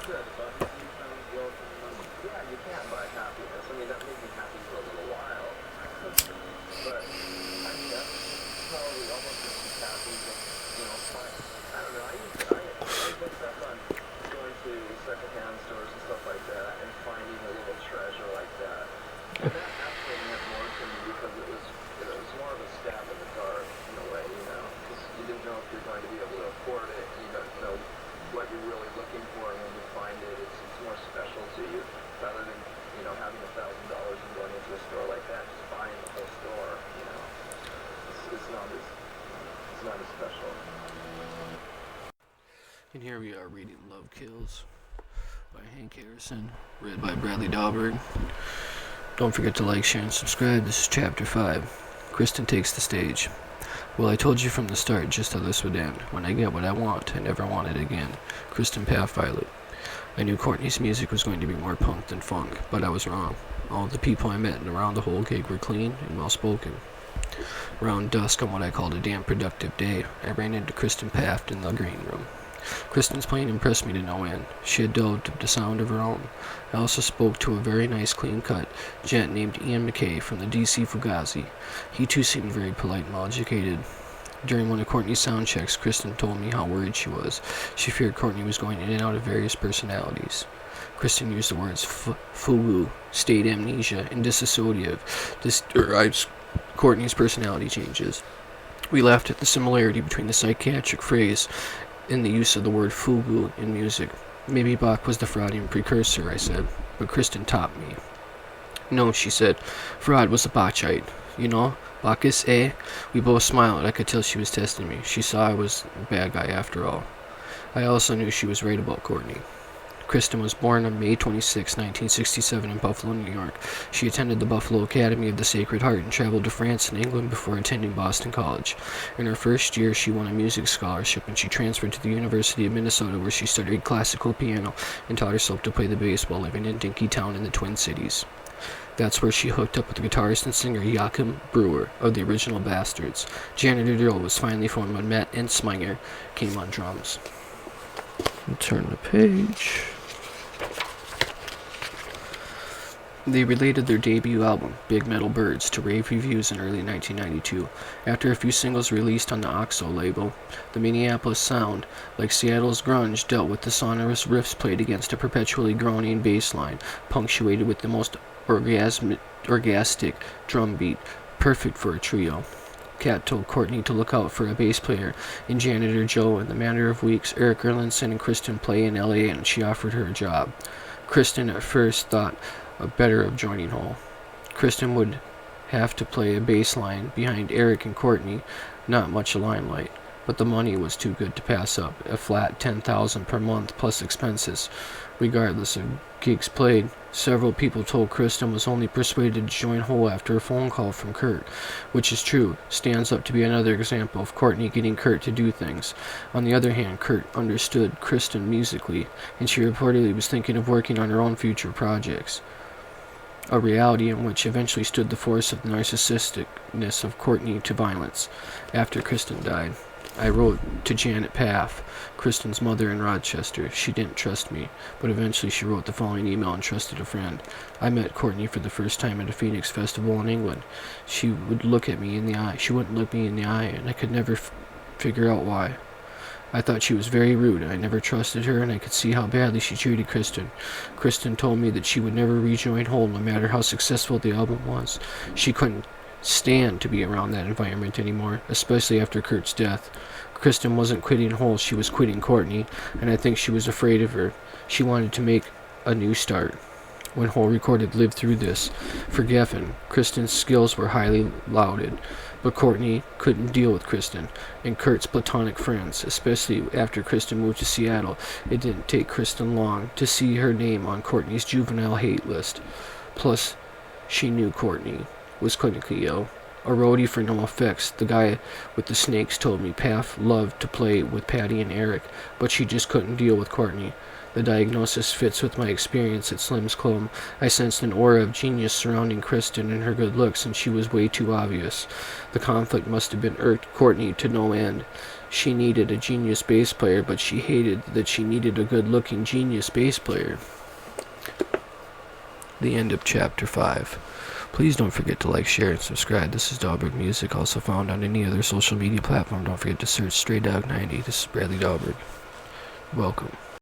said, about his newfound growth in yeah, you can buy happiness. I mean, that made me happy for a little while. But, I mean, that's probably almost just as happy just, fine. I don't know, I looked up on going to secondhand stores and stuff like that and finding a little treasure like that. And that actually meant more to me because it was more of a stab in the dark in a way, because you didn't know if you're going to be able to afford it, and you don't know what you're really looking for, and when you find it, it's more special to you rather than having $1,000 and going into a store like that, just buying the whole store. It's not as special. And here we are reading Love Kills by Hank Harrison, read by Bradley Dahlberg. Don't forget to like, share, and subscribe. This is Chapter 5. Kristen takes the stage. Well, I told you from the start just how this would end. When I get what I want, I never want it again. Kristen Pathviolet. I knew Courtney's music was going to be more punk than funk, but I was wrong. All of the people I met and around the whole gig were clean and well-spoken. Around dusk on what I called a damn productive day, I ran into Kristen Paft in the green room. Kristen's playing impressed me to no end. She had developed a sound of her own. I also spoke to a very nice, clean-cut gent named Ian McKay from the DC Fugazi. He too seemed very polite and well-educated. During one of Courtney's sound checks, Kristen told me how worried she was. She feared Courtney was going in and out of various personalities. Kristen used the words fugu, state amnesia, and dissociative describes Courtney's personality changes. We laughed at the similarity between the psychiatric phrase and the use of the word fugu in music. Maybe Bach was the Freudian precursor, I said, but Kristen topped me. No, she said, Freud was a Bachite. Bacchus, eh? We both smiled. I could tell she was testing me. She saw I was a bad guy after all. I also knew she was right about Courtney. Kristen was born on May 26, 1967 in Buffalo, New York. She attended the Buffalo Academy of the Sacred Heart and traveled to France and England before attending Boston College. In her first year, she won a music scholarship and she transferred to the University of Minnesota where she studied classical piano and taught herself to play the bass while living in Dinkytown in the Twin Cities. That's where she hooked up with the guitarist and singer Joachim Brewer of the original Bastards. Janitor Drill was finally formed when Matt Ensminger came on drums. Turn the page. They related their debut album, Big Metal Birds, to rave reviews in early 1992. After a few singles released on the OXO label, the Minneapolis sound, like Seattle's grunge, dealt with the sonorous riffs played against a perpetually groaning bass line, punctuated with the most orgastic drum beat, perfect for a trio. Kat told Courtney to look out for a bass player in Janitor Joe. In the matter of weeks, Eric Erlandson and Kristen play in LA and she offered her a job. Kristen at first thought better of joining Hole. Kristen would have to play a bass line behind Eric and Courtney, not much limelight, but the money was too good to pass up, a flat $10,000 per month plus expenses. Regardless of gigs played, several people told Kristen was only persuaded to join Hole after a phone call from Kurt, which is true, stands up to be another example of Courtney getting Kurt to do things. On the other hand, Kurt understood Kristen musically, and she reportedly was thinking of working on her own future projects. A reality in which eventually stood the force of the narcissisticness of Courtney to violence. After Kristen died, I wrote to Janet Paff, Kristen's mother in Rochester. She didn't trust me, but eventually she wrote the following email and trusted a friend. I met Courtney for the first time at a Phoenix festival in England. She would look at me in the eye. She wouldn't look me in the eye, and I could never figure out why. I thought she was very rude. I never trusted her, and I could see how badly she treated Kristen. Kristen told me that she would never rejoin Hole, no matter how successful the album was. She couldn't stand to be around that environment anymore, especially after Kurt's death. Kristen wasn't quitting Hole, she was quitting Courtney, and I think she was afraid of her. She wanted to make a new start. When Hole recorded Live Through This for Geffen, Kristen's skills were highly lauded, but Courtney couldn't deal with Kristen and Kurt's platonic friends, especially after Kristen moved to Seattle. It didn't take Kristen long to see her name on Courtney's juvenile hate list. Plus, she knew Courtney was clinically ill. A roadie for No Effects, the guy with the snakes, told me Paff loved to play with Patty and Eric, but she just couldn't deal with Courtney. The diagnosis fits with my experience at Slim's Club. I sensed an aura of genius surrounding Kristen and her good looks, and she was way too obvious. The conflict must have been irked Courtney to no end. she needed a genius bass player, but she hated that she needed a good-looking genius bass player. The end of chapter 5. Please don't forget to like, share, and subscribe. This is Dahlberg Music, also found on any other social media platform. Don't forget to search Stray Dog 90. This is Bradley Dahlberg. Welcome.